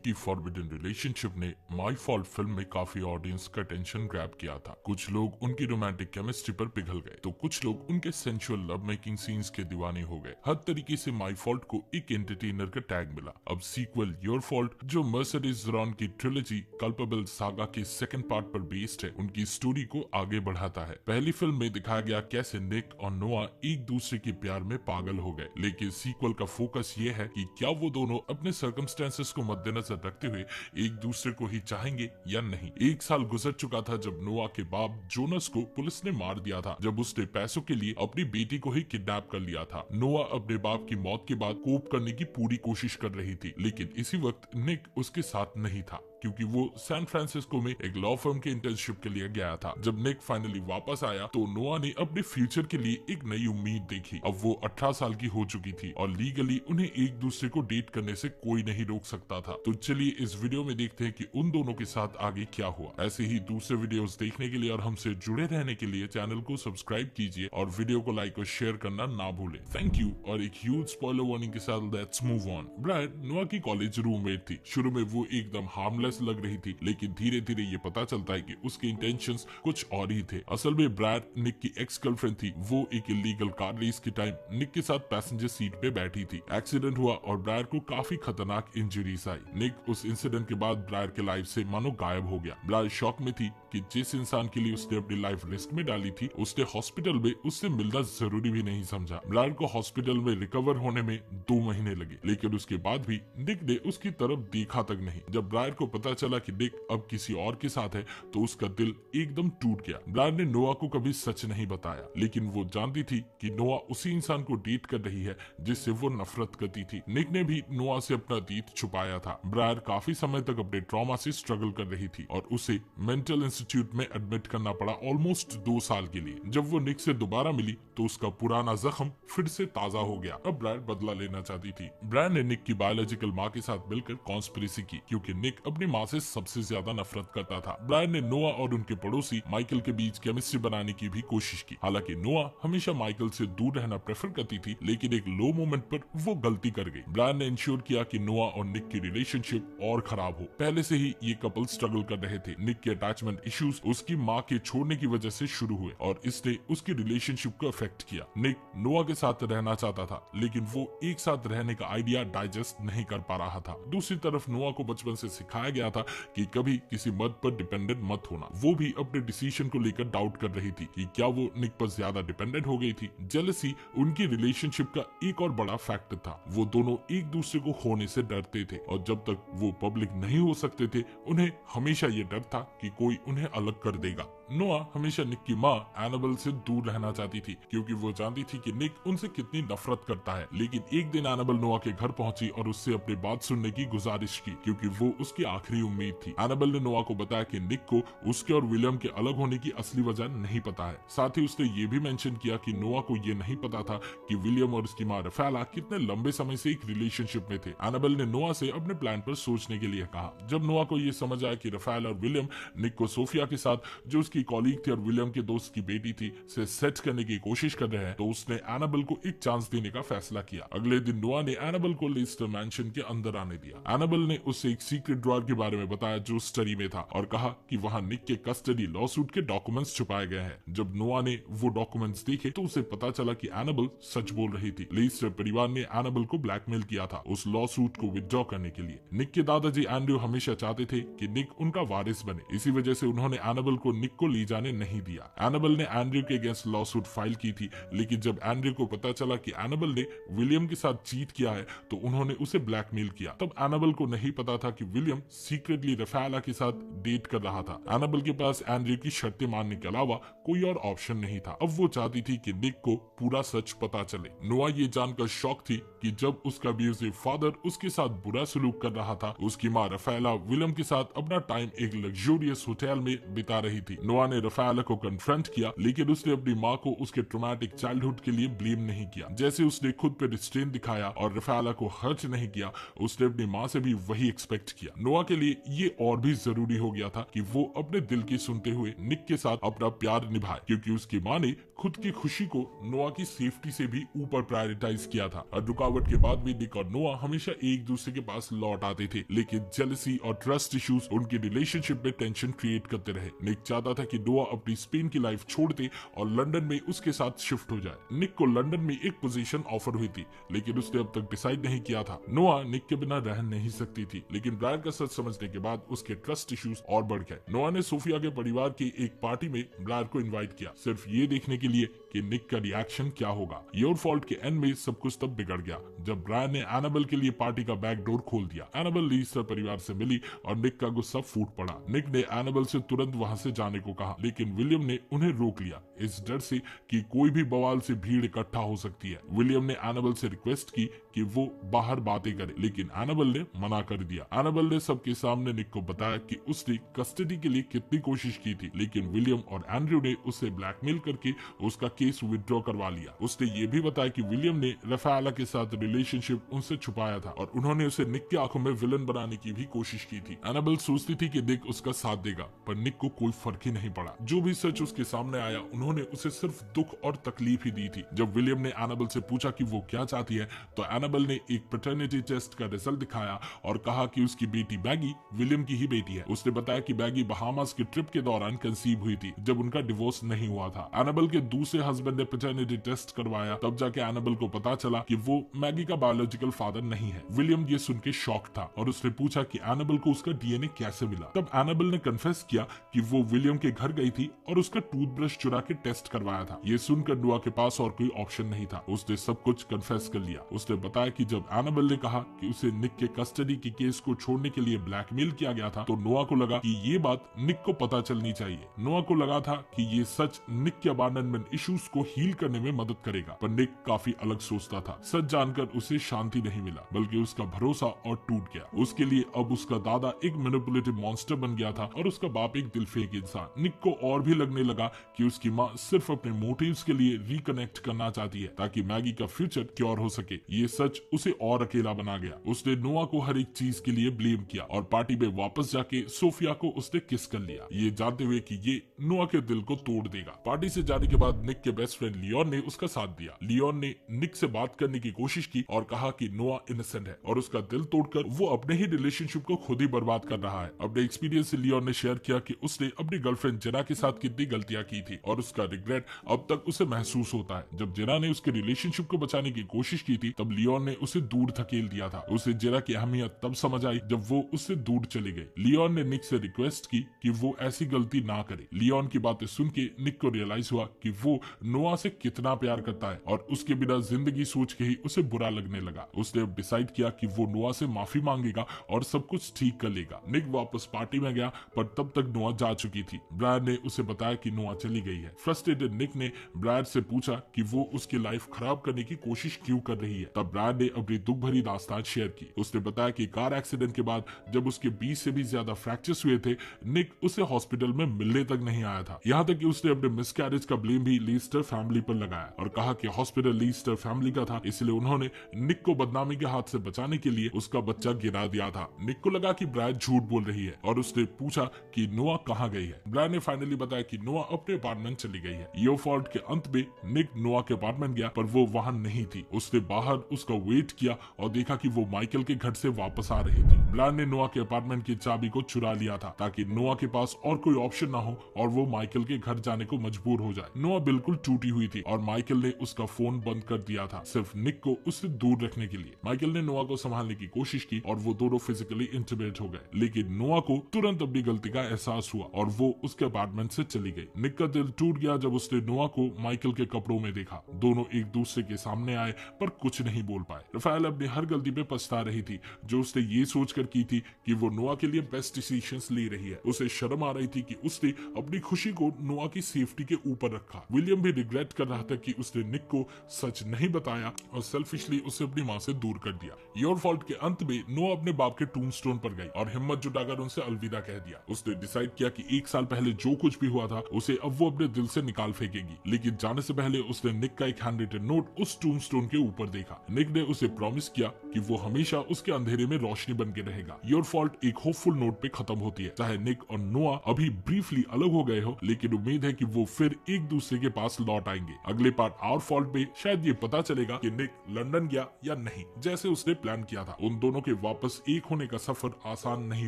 की forbidden relationship ने my fault film में काफी ऑडियंस का टेंशन ग्रैब किया था। कुछ लोग उनकी रोमांटिक केमिस्ट्री पर पिघल गए तो कुछ लोग उनके सेंसुअल लव मेकिंग सीन्स के दीवाने हो गए। हर तरीके से माई फॉल्ट को एक एंटरटेनर का टैग मिला। अब सीक्वल योर फॉल्ट जो मर्सिडीज रॉन की ट्रिलॉजी कल्पेबल सागा के सेकंड पार्ट पर बेस्ड है, उनकी स्टोरी को आगे बढ़ाता है। पहली फिल्म में दिखाया गया कैसे निक और नोआ एक दूसरे के प्यार में पागल हो गए, लेकिन सीक्वल का फोकस ये है कि क्या वो दोनों अपने सर्कमस्टेंसेस को मद्देनजर रखते हुए एक दूसरे को ही चाहेंगे या नहीं। एक साल गुजर चुका था जब नोआ के बाप जोनस को पुलिस ने मार दिया था, जब उसने पैसों के लिए अपनी बेटी को ही किडनैप कर लिया था। नोआ अपने बाप की मौत के बाद कोप करने की पूरी कोशिश कर रही थी, लेकिन इसी वक्त निक उसके साथ नहीं था क्योंकि वो सैन फ्रांसिस्को में एक लॉ फर्म के इंटर्नशिप के लिए गया था। जब निक फाइनली वापस आया तो नोआ ने अपने फ्यूचर के लिए एक नई उम्मीद देखी। अब वो 18 साल की हो चुकी थी और लीगली उन्हें एक दूसरे को डेट करने से कोई नहीं रोक सकता था। तो चलिए इस वीडियो में देखते हैं कि उन दोनों के साथ आगे क्या हुआ। ऐसे ही दूसरे वीडियोस देखने के लिए और हमसे जुड़े रहने के लिए चैनल को सब्सक्राइब कीजिए और वीडियो को लाइक और शेयर करना ना भूलें। Thank you. और एक ह्यूज स्पॉइलर वार्निंग के साथ लेट्स मूव ऑन। ब्रायड नोआ की कॉलेज रूममेट थी। शुरू में वो एकदम हार्मलेस लग रही थी, लेकिन धीरे धीरे ये पता चलता है कि उसके इंटेंशंस कुछ और ही थे। असल में ब्रायड निक की एक्स गर्लफ्रेंड थी। वो एक इलीगल कार रेस के टाइम निक के साथ पैसेंजर सीट पे बैठी थी। एक्सीडेंट हुआ और ब्रायड को काफी खतरनाक इंजरीज आई। निक उस इंसिडेंट के बाद ब्रायड के लाइफ से मानो गायब हो गया। ब्रायड शॉक में थी कि जिस इंसान के लिए उसने अपनी लाइफ रिस्क में डाली थी, उसने हॉस्पिटल में उससे मिलना जरूरी भी नहीं समझा। ब्रायड को हॉस्पिटल में रिकवर होने में 2 महीने लगे, लेकिन उसके बाद भी निक ने उसकी तरफ देखा तक नहीं। जब ब्रायड को पता चला कि निक अब किसी और के साथ है तो उसका दिल एकदम टूट गया। ब्रायड ने नोआ को कभी सच नहीं बताया, लेकिन वो जानती थी कि नोआ उसी इंसान को डेट कर रही है जिससे वो नफरत करती थी। निक ने भी नोआ से अपना अतीत छुपाया था। ब्रायड काफी समय तक अपने ट्रॉमा से स्ट्रगल कर रही थी और उसे मेंटल इंस्टीट्यूट में एडमिट करना पड़ा ऑलमोस्ट 2 साल के लिए। जब वो निक से दोबारा मिली तो उसका पुराना जख्म फिर से ताजा हो गया। अब ब्रायड बदला लेना चाहती थी। ब्रायड ने निक की बायोलॉजिकल माँ के साथ मिलकर कॉन्स्पिरेसी की क्योंकि निक अपनी माँ से सबसे ज्यादा नफरत करता था। ब्रायड ने नोआ और उनके पड़ोसी माइकल के बीच केमिस्ट्री बनाने की भी कोशिश की। हालांकि नोआ हमेशा माइकल से दूर रहना प्रेफर करती थी, लेकिन एक लो मोमेंट पर वो गलती कर गई। ब्रायड ने इंश्योर किया कि नोआ और निक की रिलेशनशिप और खराब हो। पहले से ही ये कपल स्ट्रगल कर रहे थे। निक के अटैचमेंट इश्यूज उसकी माँ के छोड़ने की वजह से शुरू हुए और इसने उसकी रिलेशनशिप को अफेक्ट किया। निक नोआ के साथ रहना चाहता था, लेकिन वो एक साथ रहने का आइडिया डाइजेस्ट नहीं कर पा रहा था। दूसरी तरफ नोआ को बचपन से सिखाया गया था कि कभी किसी मर्द पर डिपेंडेंट मत होना। वो भी अपने डिसीजन को लेकर डाउट कर रही थी कि क्या वो निक पर ज्यादा डिपेंडेंट हो गई थी। जेलसी उनकी रिलेशनशिप का एक और बड़ा फैक्टर था। वो दोनों एक दूसरे को खोने से डरते थे और जब तक वो पब्लिक नहीं हो सकते थे, उन्हें हमेशा ये डर था कि कोई उन्हें अलग कर देगा। नोआ हमेशा निक की माँ एनाबेल से दूर रहना चाहती थी क्योंकि वो जानती थी कि निक उनसे कितनी नफरत करता है। लेकिन एक दिन एनाबेल नोआ के घर पहुंची और उससे अपनी बात सुनने की गुजारिश की क्योंकि वो उसकी आखिरी उम्मीद थी। एनाबेल ने नोआ को बताया कि निक को उसके और विलियम के अलग होने की असली वजह नहीं पता है। साथ ही उसने ये भी मेंशन किया कि नोआ को ये नहीं पता था कि विलियम और उसकी माँ रफेला कितने लंबे समय से एक रिलेशनशिप में थे। एनाबेल ने नोआ से अपने प्लान पर सोचने के लिए कहा। जब नोआ को ये समझ आया कि रफेला और विलियम निक को सोफिया के साथ, जो उसकी कॉलीग थी और विलियम के दोस्त की बेटी थी, से सेट करने की कोशिश कर रहे हैं, तो उसने एनाबेल को एक चांस देने का फैसला किया। अगले दिन नोआ ने एनाबेल को लेस्टर मैंशन के अंदर आने दिया। एनाबेल ने उसे एक सीक्रेट ड्रॉअर के बारे में बताया जो स्टडी में था और कहा कि वहां निक के कस्टडी लॉसूट के डॉक्यूमेंट्स छुपाए गए हैं। जब नोआ ने वो डॉक्यूमेंट्स देखे तो उसे पता चला कि एनाबेल सच बोल रही थी। लेस्टर परिवार ने एनाबेल को ब्लैकमेल किया था उस लॉसूट को विथड्रॉ करने के लिए। निक के दादाजी एंड्रयू हमेशा चाहते थे कि निक उनका वारिस बने, इसी वजह से उन्होंने एनाबेल को निक को ले जाने नहीं दिया। एनाबेल ने एंड्रयू के अगेंस्ट लॉसूट फाइल की थी, लेकिन जब एंड्रयू को पता चला कि एनाबेल ने विलियम के साथ चीट किया है तो उन्होंने उसे ब्लैकमेल किया। तब एनाबेल को नहीं पता था कि विलियम सीक्रेटली रफेला के साथ डेट कर रहा था। एनाबेल के पास एंड्रयू की शर्तें मानने के अलावा कोई और ऑप्शन नहीं था। अब वो चाहती थी कि निक को पूरा सच पता चले। नोआ ये जानकर शॉक थी कि जब उसका अब्यूजिव फादर उसके साथ बुरा सलूक कर रहा था, उसकी माँ रफेला विलियम के साथ अपना टाइम एक लग्जूरियस होटल में बिता रही थी। नोआ ने रफाएला को कन्फ्रंट किया, लेकिन उसने अपनी माँ को उसके ट्रॉमेटिक चाइल्डहुड के लिए ब्लेम नहीं किया। जैसे उसने खुद पे रिस्ट्रेन दिखाया और रफाएला को हर्ट नहीं किया, उसने अपनी माँ से भी वही एक्सपेक्ट किया। नोआ के लिए ये और भी जरूरी हो गया था कि वो अपने दिल की सुनते हुए निक के साथ अपना प्यार निभाए, क्योंकि उसकी माँ ने खुद की खुशी को नोआ की सेफ्टी से भी ऊपर प्रायोरिटाइज किया था। और रुकावट के बाद भी निक और नोआ हमेशा एक दूसरे के पास लौट आते थे, लेकिन जेलसी और ट्रस्ट इश्यूज उनकी रिलेशनशिप में टेंशन क्रिएट करते रहे। निक चाहता था कि नोआ अपनी स्पेन की लाइफ छोड़ दे और लंदन में उसके साथ शिफ्ट हो जाए। निक को लंदन में एक पोजीशन ऑफर हुई थी, लेकिन उसने अब तक डिसाइड नहीं किया था। नोआ निक के बिना रह नहीं सकती थी, लेकिन ब्रायन का सच समझने के बाद उसके ट्रस्ट इश्यूज और बढ़ गए। नोआ ने सोफिया के परिवार की एक पार्टी में ब्रायन को इनवाइट किया, सिर्फ ये देखने के लिए कि निक का रिएक्शन क्या होगा। योर फॉल्ट के एंड में सब कुछ तब बिगड़ गया जब ब्रायन ने एनाबेल के लिए पार्टी का बैक डोर खोल दिया। एनाबेल लीस्टर परिवार से मिली और निक का गुस्सा फूट पड़ा। निक ने एनाबेल से तुरंत वहां से जाने को कहा, लेकिन विलियम ने उन्हें रोक लिया, इस डर से कि कोई भी बवाल से भीड़ इकट्ठा हो सकती है। विलियम ने एनाबेल से रिक्वेस्ट की कि वो बाहर बातें करे, लेकिन एनाबेल ने मना कर दिया। एनाबेल ने सबके सामने निक को बताया कि उसने कस्टडी के लिए कितनी कोशिश की थी, लेकिन विलियम और एंड्रयू ने उसे ब्लैकमेल करके उसका केस विथड्रॉ करवा लिया। उसने ये भी बताया कि विलियम ने रफाएला के साथ रिलेशनशिप उनसे छुपाया था और उन्होंने उसे निक की आंखों में विलन बनाने की भी कोशिश की थी। एनाबेल सोचती थी कि निक उसका साथ देगा, पर निक को कोई फर्क ही नहीं पड़ा। जो भी सच उसके सामने आया, उन्होंने उसे सिर्फ दुख और तकलीफ ही दी थी। जब विलियम ने एनाबेल से पूछा कि वो क्या चाहती है, तो एनाबेल ने एक पैटर्निटी टेस्ट का रिजल्ट दिखाया और कहा कि उसकी बेटी बैगी विलियम की ही बेटी है। उसने बताया कि बैगी बहामास की ट्रिप के दौरान कंसीव हुई थी, जब उनका डिवोर्स नहीं हुआ था। एनाबेल के दूसरे हस्बैंड ने पैटर्निटी टेस्ट करवाया, तब जाके एनाबेल को पता चला कि वो मैगी का बायोलॉजिकल फादर नहीं है। विलियम ये सुन के शॉक था और उसने पूछा कि एनाबेल को उसका डीएनए कैसे मिला। तब एनाबेल ने कन्फेस किया कि वो विलियम के घर गई थी और उसका टूथब्रश चुरा के टेस्ट करवाया था। ये सुनकर नोआ के पास और कोई ऑप्शन नहीं था, उसने सब कुछ कन्फेस कर लिया। उसने बताया कि जब एनाबेल ने कहा कि उसे निक के कस्टडी के केस को छोड़ने के लिए ब्लैकमेल किया गया था, तो नोआ को लगा कि ये बात निक को पता चलनी चाहिए। नोआ को लगा था कि ये सच निक के अबांडनमेंट इश्यूज को हील करने में मदद करेगा, पर निक काफी अलग सोचता था। सच जानकर उसे शांति नहीं मिला, बल्कि उसका भरोसा और टूट गया। उसके लिए अब उसका दादा एक मैनिपुलेटिव मॉन्स्टर बन गया था और उसका बाप एक दिलफेक इंसान। निक को और भी लगने लगा कि उसकी माँ सिर्फ अपने मोटिव्स के लिए रिकनेक्ट करना चाहती है ताकि मैगी का फ्यूचर क्योर हो सके। ये सच उसे और अकेला बना गया। उसने नोआ को हर एक चीज के लिए ब्लेम किया और पार्टी में वापस जाके सोफिया को उसने किस कर लिया, ये जानते हुए कि ये नोआ के दिल को तोड़ देगा। पार्टी से जाने के बाद निक के बेस्ट फ्रेंड लियोन ने उसका साथ दिया। लियोन ने निक से बात करने की कोशिश की और कहा कि नोआ इनोसेंट है और उसका दिल तोड़कर वो अपने ही रिलेशनशिप को खुद ही बर्बाद कर रहा है। अपने एक्सपीरियंस से लियोन ने शेयर किया कि उसने अपनी गर्लफ्रेंड जेना के साथ कितनी गलतियां की थी और उसका रिग्रेट अब तक उसे महसूस होता है। जब जेना ने उसके रिलेशनशिप को बचाने की कोशिश की थी, तब लियोन ने उसे दूर धकेल दिया था। उसे जेना की अहमियत तब समझ आई जब वो उससे दूर चली गई। लियोन ने निक से रिक्वेस्ट की कि वो ऐसी गलती ना करे। लियोन की बातें सुन के निक को रियलाइज हुआ कि वो नोआ से कितना प्यार करता है और उसके बिना जिंदगी सोच के ही उसे बुरा लगने लगा। उसने अब डिसाइड किया कि वो नोआ से माफी मांगेगा और सब कुछ ठीक कर लेगा। निक वापस पार्टी में गया, पर तब तक नोआ जा चुकी थी। ब्रायन ने उसे बताया कि नोआ चली गई है। फ्रस्ट्रेटेड निक ने ब्रायन से पूछा कि वो उसकी लाइफ खराब करने की कोशिश क्यों कर रही है। तब ब्रायन ने अपनी दुख भरी दास्तान शेयर की। उसने बताया कि कार एक्सीडेंट के बाद जब उसके 20 से भी ज्यादा फ्रैक्चर्स हुए थे, निक उसे हॉस्पिटल में मिलने तक नहीं आया था। यहाँ तक कि उसने अपने मिसकैरेज का ब्लेम भी लीस्टर फैमिली पर लगाया और कहा कि हॉस्पिटल लीस्टर फैमिली का था, इसलिए उन्होंने निक को बदनामी के हाथ से बचाने के लिए उसका बच्चा गिरा दिया था। निक को लगा कि ब्रायन झूठ बोल रही है और उसने पूछा कि नोआ कहाँ गई है। ब्रायन ने फाइनली बताया कि नोआ अपने अपार्टमेंट चली गई है। योर फॉल्ट के अंत में निक नोआ के अपार्टमेंट गया, पर वो वहां नहीं थी। उसने बाहर उसका वेट किया और देखा कि वो माइकल के घर से वापस आ रही थी। ब्रायन ने नोआ के अपार्टमेंट की चाबी को चुरा लिया था ताकि नोआ के पास और कोई ऑप्शन ना हो और वो माइकल के घर जाने को मजबूर हो जाए। नोआ बिल्कुल टूटी हुई थी और माइकल ने उसका फोन बंद कर दिया था, सिर्फ निक को उससे दूर रखने के लिए। माइकल ने नोआ को संभालने की कोशिश की और वो दोनों फिजिकली इंटीमेट हो गए, लेकिन नोआ को तुरंत अपनी गलती का एहसास हुआ और वो उसके अपार्टमेंट से चली गई। निक का दिल टूट गया जब उसने नोआ को माइकल के कपड़ों में देखा। दोनों एक दूसरे के सामने आए पर कुछ नहीं बोल पाए। रफाएल अपनी हर गलती पे पछता रही थी जो उसने ये सोचकर की थी कि वो नोआ के लिए बेस्ट डिसीजंस ले रही है। उसे शर्म आ रही थी कि उसने अपनी खुशी को नोआ की सेफ्टी के ऊपर रखा। विलियम भी रिग्रेट कर रहा था कि उसने निक को सच नहीं बताया और सेल्फिशली उसे अपनी माँ से दूर कर दिया। योर फॉल्ट के अंत में नोआ अपने बाप के टूम्बस्टोन पर गई और हिम्मत जुटाकर उनसे अलविदा कह दिया। उसने डिसाइड किया कि 1 साल पहले जो कुछ भी हुआ था उसे अब वो अपने दिल से निकाल फेंकेगी, लेकिन जाने से पहले उसने निक का एक हैंड रिटन नोट उस टूम्बस्टोन के ऊपर देखा। निक ने उसे प्रॉमिस किया कि वो हमेशा उसके अंधेरे में रोशनी बन के रहेगा। योर फॉल्ट एक होपफुल नोट पे खत्म होती है। चाहे निक और नोआ अभी ब्रीफली अलग हो गए हो, लेकिन उम्मीद है कि वो फिर एक दूसरे के पास लौट आएंगे। अगले पार्ट आवर फॉल्ट में शायद ये पता चलेगा कि निक लंदन गया या नहीं, जैसे उसने प्लान किया था। उन दोनों के वापस एक होने का सफर आसान नहीं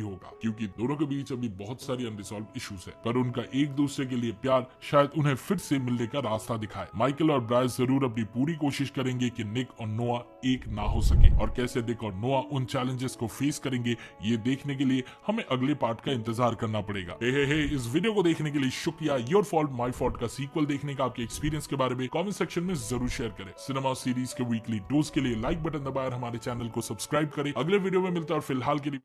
होगा, क्योंकि दोनों के बीच अभी बहुत सारी अनरिजॉल्व इश्यूज है, पर उनका एक दूसरे के लिए प्यार शायद उन्हें फिर से मिलने का रास्ता दिखाए। माइकल और ब्राइस जरूर अपनी पूरी कोशिश करेंगे कि निक और नोआ एक ना हो सके, और कैसे निक और नोआ उन चैलेंजेस को फेस करेंगे ये देखने के लिए हमें अगले पार्ट का इंतजार करना पड़ेगा। हे इस वीडियो को देखने के लिए शुक्रिया। योर फॉल्ट माय फॉल्ट का सीक्वल देखने का आपके एक्सपीरियंस के बारे में कमेंट सेक्शन में जरूर शेयर करें। सिनेमा सीरीज के वीकली डोज के लिए लाइक बटन दबाकर हमारे चैनल को सब्सक्राइब करें। अगले वीडियो में मिलता है और फिलहाल के लिए